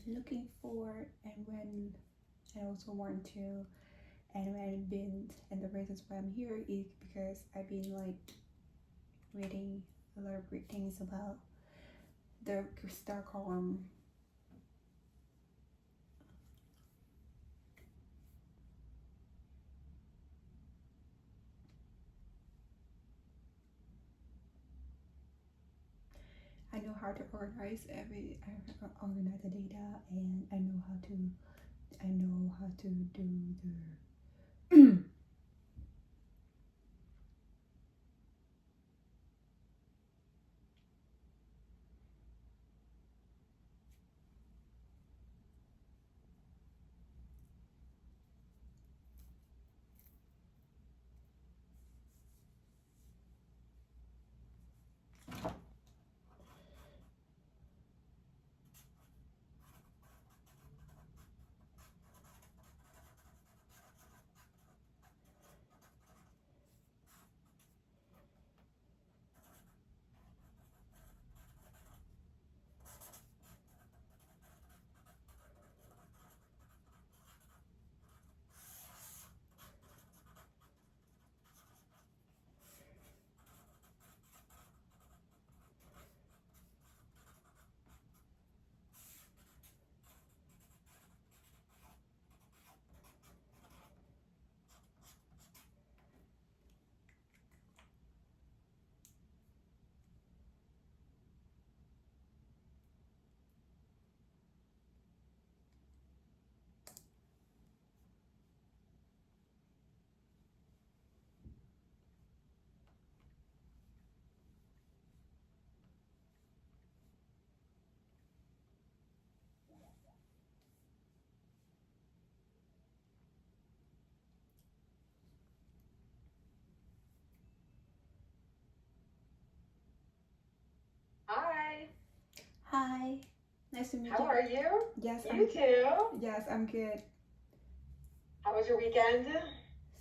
looking for, and when I also want to, and when I've been, and the reasons why I'm here is because I've been like reading a lot of great things about the Stockholm. I know how to organize the data, and I know how to do the Hi, Hi, nice to meet how you. are you? Yes, I'm You good. too. Yes, I'm good. How was your weekend?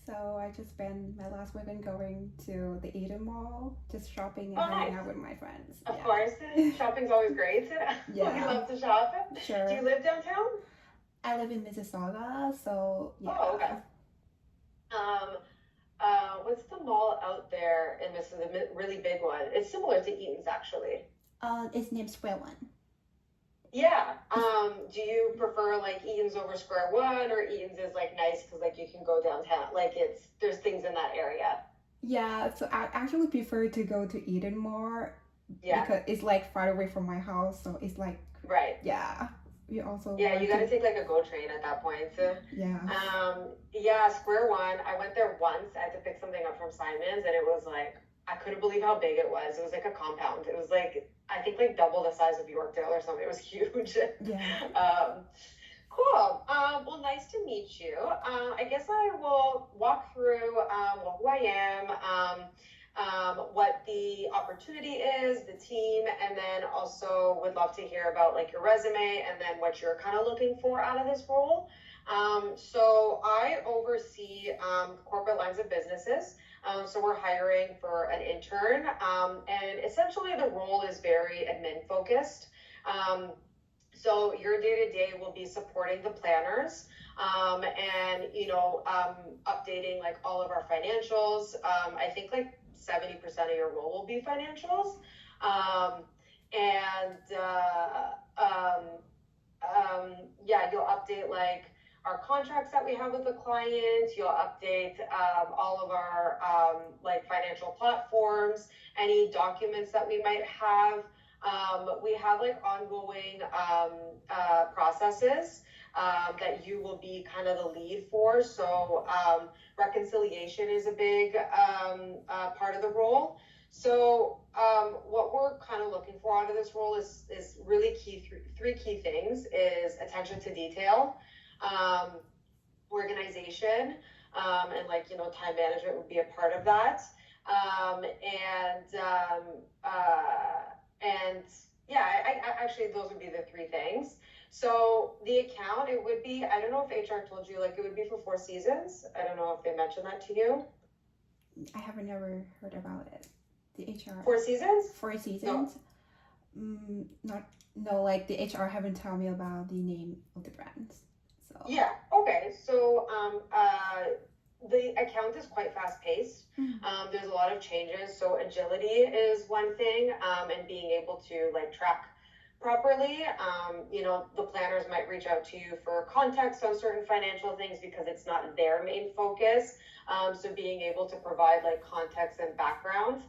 So I just spent my last weekend going to the Eden Mall, just shopping and Oh, hanging nice. out with my friends. Of course, Yeah. shopping's always great. We Yeah, love to shop. Do sure. you live downtown? I live in Mississauga, so Oh, okay. yeah. Um, what's the mall out there in Mrs. The really big one? It's similar to Eaton's actually. It's named Square One. Yeah. It's, Do you prefer like Eaton's over Square One or Eaton's is like nice because like you can go downtown? Like there's things in that area. yeah, so I actually prefer to go to Eden more Yeah. because it's like far away from my house, so it's like, Right. yeah. We also Yeah, you want got to, to take like a GO train at that point. yeah. Yeah, Square One. I went there once. I had to pick something up from Simon's, and it was like I couldn't believe how big it was. It was like a compound. It was like I think like double the size of Yorkdale or something. It was huge. Yeah. um, cool. Well, nice to meet you. I guess I will walk through well, who I am. What the opportunity is, the team, and then also would love to hear about like your resume and then what you're kind of looking for out of this role. So I oversee corporate lines of businesses. So we're hiring for an intern, and essentially the role is very admin focused. Um, so your day to day will be supporting the planners, and updating like all of our financials. I think like 70% of your role will be financials, and yeah, you'll update like our contracts that we have with the client. You'll update all of our like financial platforms, any documents that we might have. We have like ongoing processes that you will be kind of the lead for. So reconciliation is a big part of the role. So what we're kind of looking for out of this role is really key. Three key things is attention to detail, um, organization, and like time management would be a part of that. And yeah, I actually those would be the three things. So the account, it would be, I don't know if HR told you, like it would be for Four Seasons. I don't know if they mentioned that to you. I haven't never heard about it. The HR Four Seasons? Four No. Seasons. Not no, like the HR haven't told me about the name of the brands. So Yeah. Okay. So the account is quite fast paced. There's a lot of changes. So agility is one thing, and being able to like track properly. The planners might reach out to you for context on certain financial things because it's not their main focus. So being able to provide like context and background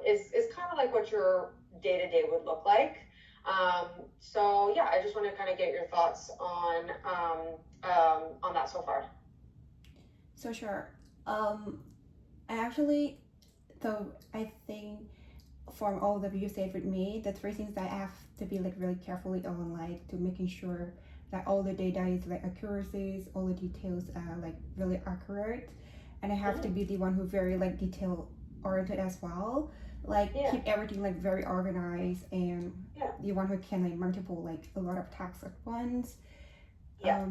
is kind of like what your day to day would look like. Um, so yeah, I just want to kind of get your thoughts on that so far. so sure. Um, I actually, though I think from all the you said with me, the three things that I have to be like really carefully on, like to making sure that all the data is like accuracies, all the details are like really accurate, and I have to Mhm. be the one who very like detail oriented as well, like Yeah, keep everything like very organized, and yeah, the one who can like multiple like a lot of tasks at once. yeah,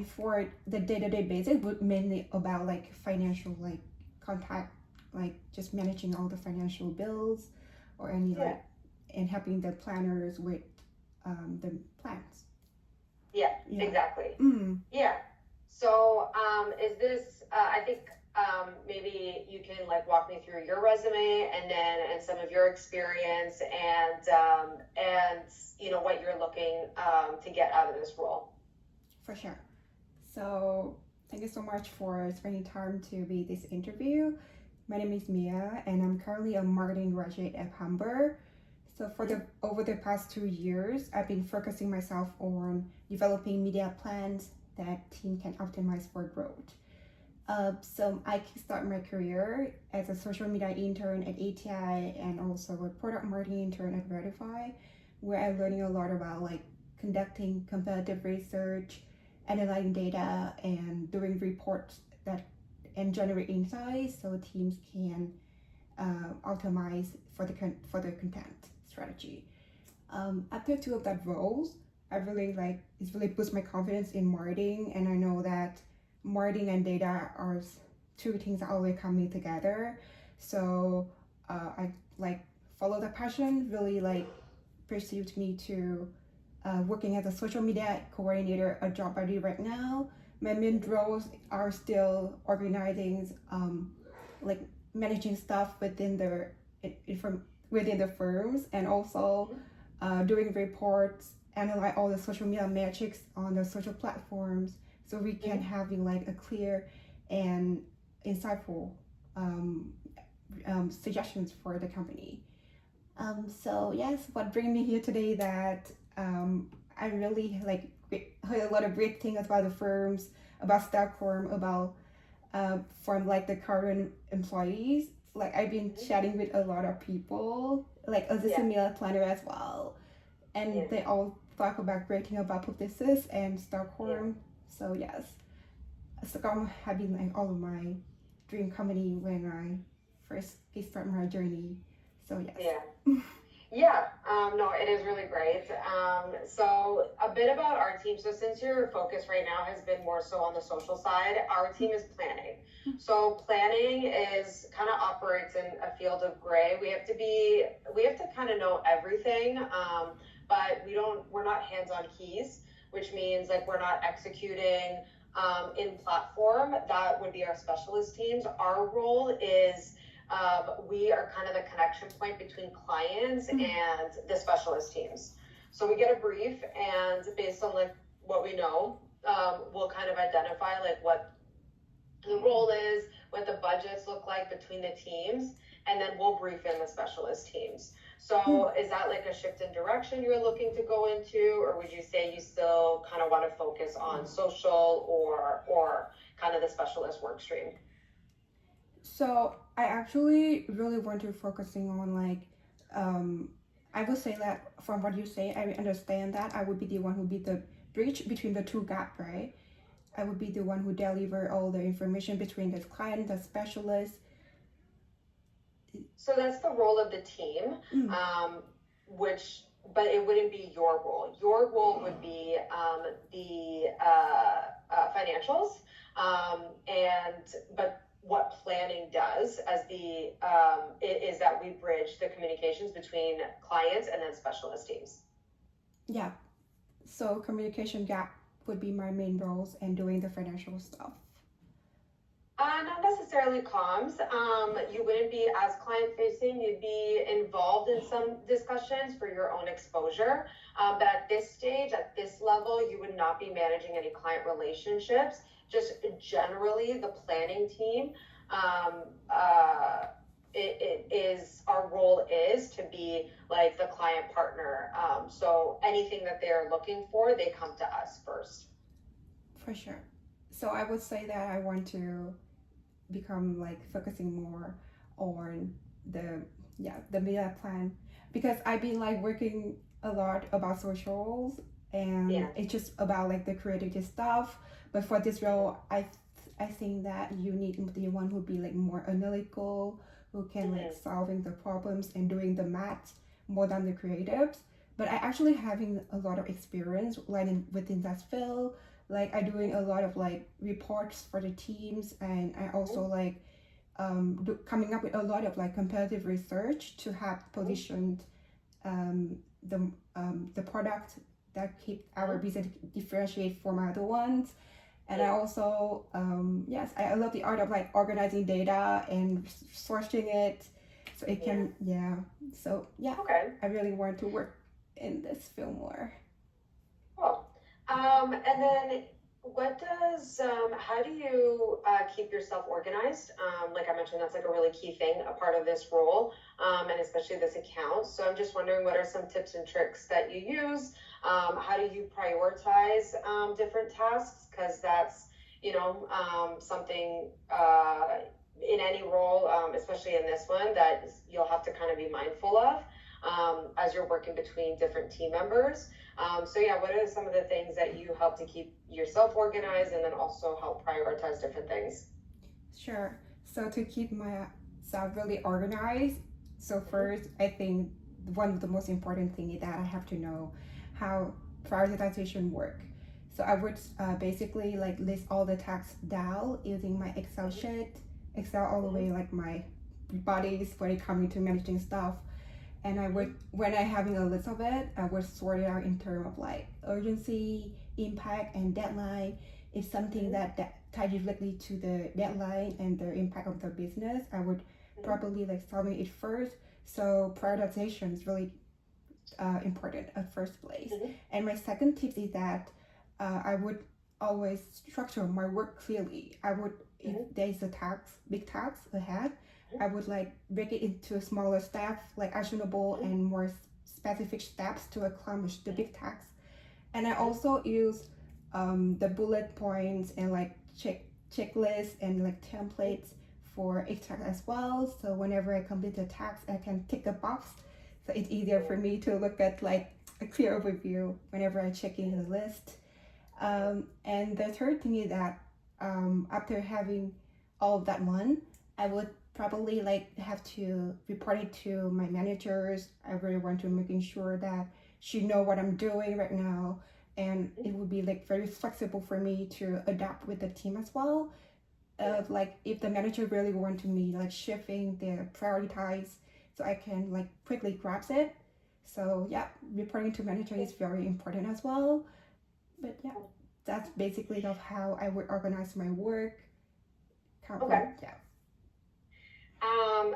For the day-to-day basis would mainly about like financial like contact, like just managing all the financial bills or any yeah, like, and helping the planners with the plans. yeah, Yeah. exactly. mm. Yeah. So, is this? I think maybe you can like walk me through your resume and some of your experience and what you're looking to get out of this role. For sure. So thank you so much for spending time to be this interview. My name is Mia, and I'm currently a marketing graduate at Humber. So for Mhm. the over the past 2 years, I've been focusing myself on developing media plans that team can optimize for growth. So I kickstart my career as a social media intern at ATI and also a product marketing intern at Verify, where I'm learning a lot about like conducting competitive research, analyzing data, and doing reports that and generate insights so teams can optimize for the content strategy. After two of that roles, I really like it's really boosts my confidence in marketing, and I know that marketing and data are two things that always coming together. So I like follow the passion. Really like pursued me to working as a social media coordinator, a job I do right now. My main Mhm. roles are still organizing, like managing stuff within from within the firms, and also Mhm. doing reports, analyze all the social media metrics on the social platforms, so we can Mhm. having like a clear and insightful um, suggestions for the company. So yes, what bring me here today that I really like heard a lot of great things about the firms, about Stockholm, about from like the current employees. Like I've been Mhm. chatting with a lot of people, like as a Yeah. similar planner as well, and Yeah. they all talk about great thing about Publicis and Yeah. Stockholm. So yes, Stockholm have been like all of my dream company when I first start my journey. So Yeah. yes. Yeah, no, it is really great. So a bit about our team. So since your focus right now has been more so on the social side, our team is planning. So planning is kind of operates in a field of gray. We have to kind of know everything, but we're not hands-on keys, which means like we're not executing in platform. That would be our specialist teams. Our role is we are kind of the connection point between clients and the specialist teams. So we get a brief, and based on like what we know, we'll kind of identify like what the role is, what the budgets look like between the teams, and then we'll brief in the specialist teams. So is that like a shift in direction you're looking to go into, or would you say you still kind of want to focus on social or kind of the specialist work stream? So I actually really want to focusing on like um I would say that from what you say, I understand that I would be the one who be the bridge between the two gap, right? I would be the one who deliver all the information between the client, the specialist. So that's the role of the team, Mm, which, but it wouldn't be your role. Your role would be the financials, and but what planning does as is that we bridge the communications between clients and then specialist teams. Yeah. So communication gap would be my main roles and doing the financial stuff. Not necessarily comms. You wouldn't be as client facing. You'd be involved in some discussions for your own exposure. But at this stage, at this level, you would not be managing any client relationships. Just generally, the planning team. It is our role is to be like the client partner. So anything that they're looking for, they come to us first. For sure. So I would say that I want to become like focusing more on the media plan, because I've been like working a lot about socials, and Yeah. it's just about like the creativity stuff. But for this role, I think that you need the one who be like more analytical, who can like solving the problems and doing the math more than the creatives. But I actually having a lot of experience like within that field. Like I doing a lot of like reports for the teams, and I also like coming up with a lot of like comparative research to have positioned the product that keep our business differentiate from other ones. And I also yes, I love the art of like organizing data and sourcing it so it can so yeah. Okay. I really want to work in this field more. Cool. And then what does, how do you keep yourself organized? Like I mentioned, that's like a really key thing, a part of this role, and especially this account. So I'm just wondering, what are some tips and tricks that you use? How do you prioritize different tasks? Because that's, something in any role, especially in this one, that you'll have to kind of be mindful of as you're working between different team members. So yeah, what are some of the things that you help to keep yourself organized and then also help prioritize different things? Sure. So to keep myself really organized, so first I think one of the most important thing is that I have to know how prioritization work. So I would basically like list all the tasks down using my Excel sheet, Excel all the way like my bodies when it coming to managing stuff. And I would, when I having a list of it, I would sort it out in terms of like urgency, impact, and deadline. If something that ties directly to the deadline and the impact of the business, I would probably like solving it first. So prioritization is really important at first place. And my second tip is that I would always structure my work clearly. I would, if there's a task, big task ahead, I would like break it into smaller steps, like actionable and more specific steps to accomplish the big tasks. And I also use the bullet points and like checklists and like templates for each task as well. So whenever I complete the task, I can tick the box. So it's easier for me to look at like a clear overview whenever I check in the list. And the third thing is that after having all of that one, I would probably like have to report it to my managers. I really want to making sure that she know what I'm doing right now, and it would be like very flexible for me to adapt with the team as well. Like if the manager really want me like shifting the prioritize, so I can like quickly grasp it. So yeah, reporting to manager is very important as well. But yeah, that's basically of how I would organize my work. Okay. Yeah.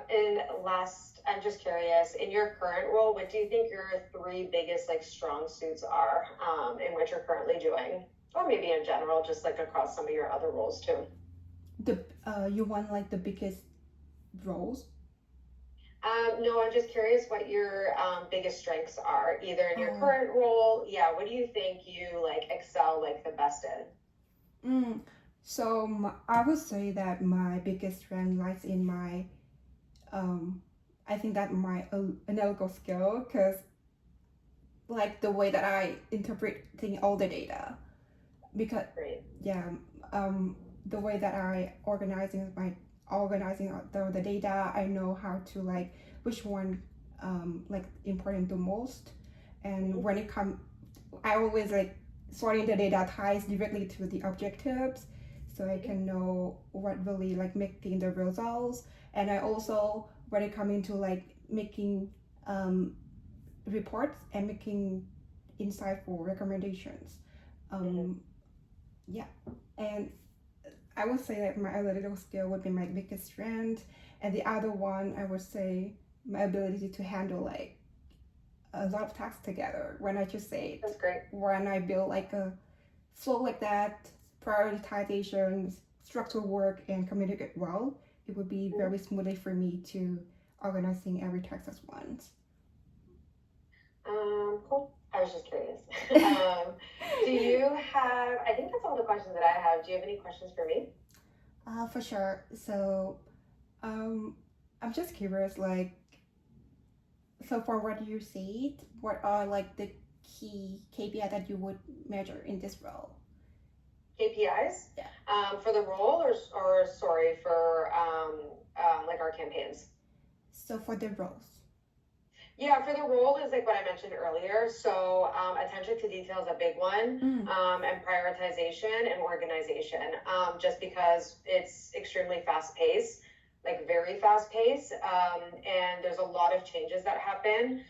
And last, I'm just curious, in your current role, what do you think your three biggest like strong suits are in what you're currently doing? Or maybe in general, just like across some of your other roles too. You want like the biggest roles? No, I'm just curious what your biggest strengths are, either in your current role. Yeah, what do you think you like excel like the best in? So I would say that my biggest strength lies in my, I think that my analytical skill, because like the way that I interpret all the data, because the way that I organizing the data, I know how to like which one like important the most, and when it comes, I always like sorting the data ties directly to the objectives. so I can know what really like making the results. And I also when it coming to like making um, reports and making insightful recommendations. Mhm. Um, yeah, and I would say that my analytical skill would be my biggest strength, and the other one I would say my ability to handle like a lot of tasks together. When I just say it, That's great. when I build like a flow like that, prioritizations, structural work, and communicate well, it would be Mhm. very smoothly for me to organizing every task at once. Cool. I was just curious. Do you have, I think that's all the questions that I have. Do you have any questions for me? For sure. So, um, I'm just curious, like, so for what you said, what are like the key KPI that you would measure in this role? KPIs? Yeah. For the role or sorry, for like our campaigns? So for the roles. Yeah, for the role is like what I mentioned earlier. So attention to detail is a big one, Mm, and prioritization and organization. Just because it's extremely fast paced, like very fast paced, and there's a lot of changes that happen.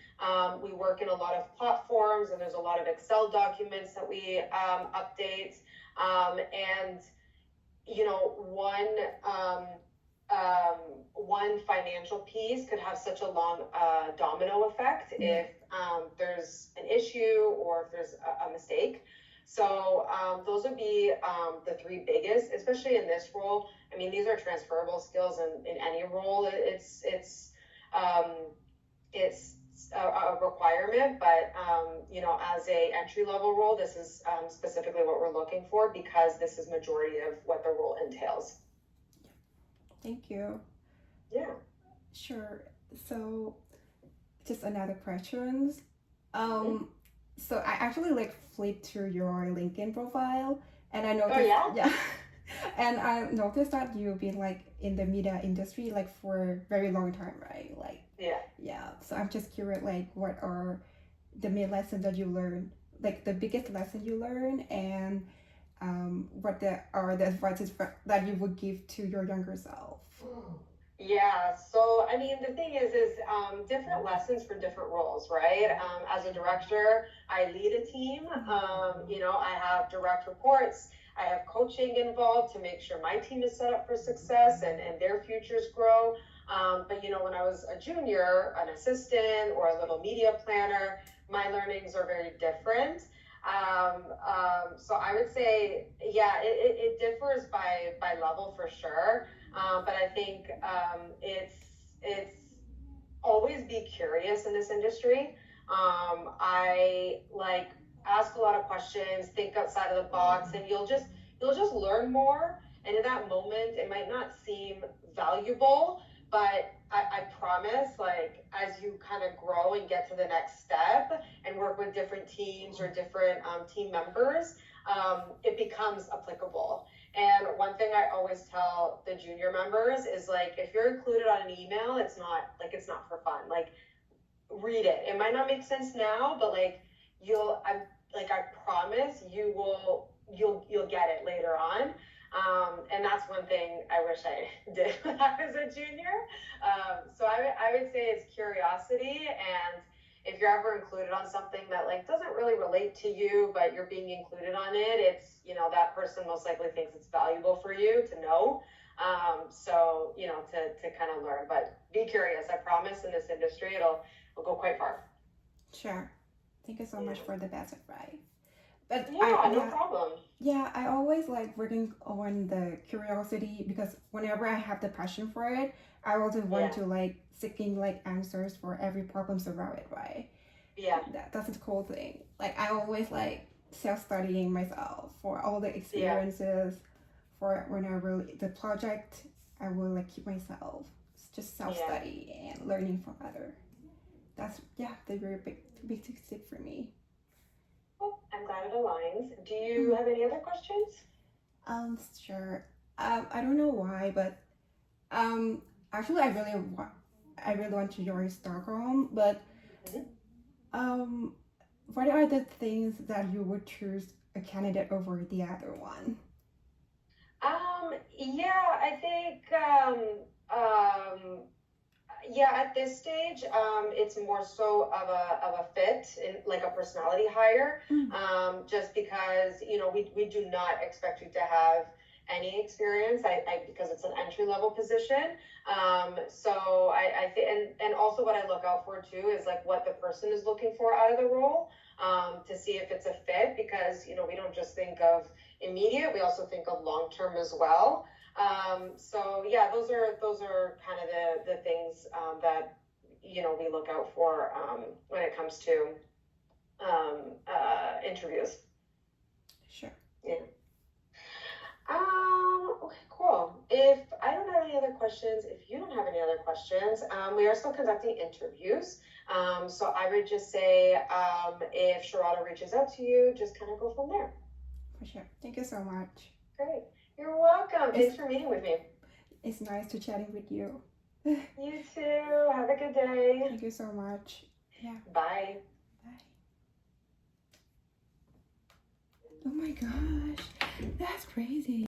We work in a lot of platforms, and there's a lot of Excel documents that we update, and one um, one financial piece could have such a long domino effect yeah. if there's an issue or if there's a mistake. So those would be the three biggest, especially in this role. I mean, these are transferable skills in any role. Um, it's a requirement, but as a entry level role, this is specifically what we're looking for because this is majority of what the role entails. Thank you. Yeah. Sure. So just another questions. Mhm. Um, so I actually like flipped through your LinkedIn profile, and I Oh noticed, yeah. yeah, and I noticed that you've been like in the media industry like for a very long time, right? Like, Yeah. yeah. So I'm just curious, like, what are the main lessons that you learned, like the biggest lesson you learned, and what are the advices that you would give to your younger self? Yeah, so I mean, the thing is different lessons for different roles, right? As a director, I lead a team. I have direct reports. I have coaching involved to make sure my team is set up for success and their futures grow. But when I was a junior, an assistant, or a little media planner, my learnings are very different. So I would say, yeah, it differs by level for sure. But I think it's always be curious in this industry. I like ask a lot of questions, think outside of the box, and you'll just learn more. And in that moment, it might not seem valuable, but I promise, like as you kind of grow and get to the next step and work with different teams or different team members, it becomes applicable. And one thing I always tell the junior members is like, if you're included on an email, it's not for fun. Like, read it. It might not make sense now, but like I promise you'll get it later on. And that's one thing I wish I did when I was a junior. So I would say it's curiosity, and if you're ever included on something that like doesn't really relate to you, but you're being included on it, it's that person most likely thinks it's valuable for you to know. So to kind of learn, but be curious. I promise in this industry it'll go quite far. Sure. Thank you so much Yeah. for the best advice. But Yeah, no problem. yeah, I always like working on the curiosity because whenever I have the passion for it, I also want Yeah. to like seeking like answers for every problems around it, right? Yeah. That's a cool thing. Like I always like self-studying myself for all the Yeah. experiences for whenever the project I will like keep myself just Yeah. self-study and learning from other. That's yeah, the very big tip for me. Well, I'm glad it aligns. Do you Mm. have any other questions? Sure. I don't know why, but um, actually, I really want to join Stockholm. But Mhm. um, what are the things that you would choose a candidate over the other one? Yeah, I think yeah, at this stage, it's more so of a fit in like a personality hire. Mm. Just because, you know, we do not expect you to have any experience. Because it's an entry level position. So I think, and also what I look out for too is like what the person is looking for out of the role. To see if it's a fit, because, you know, we don't just think of immediate, we also think of long term as well. So yeah, those are kind of the things that, you know, we look out for when it comes to interviews. Sure. Yeah. Okay, cool. If I don't have any other questions, if you don't have any other questions, we are still conducting interviews. So I would just say, if Sharada reaches out to you, just kind of go from there. For sure. Thank you so much. Great. You're welcome. Thanks for meeting with me. It's nice to chatting with you. You too. Have a good day. Thank you so much. Yeah. Bye. Bye. Oh my gosh. That's crazy.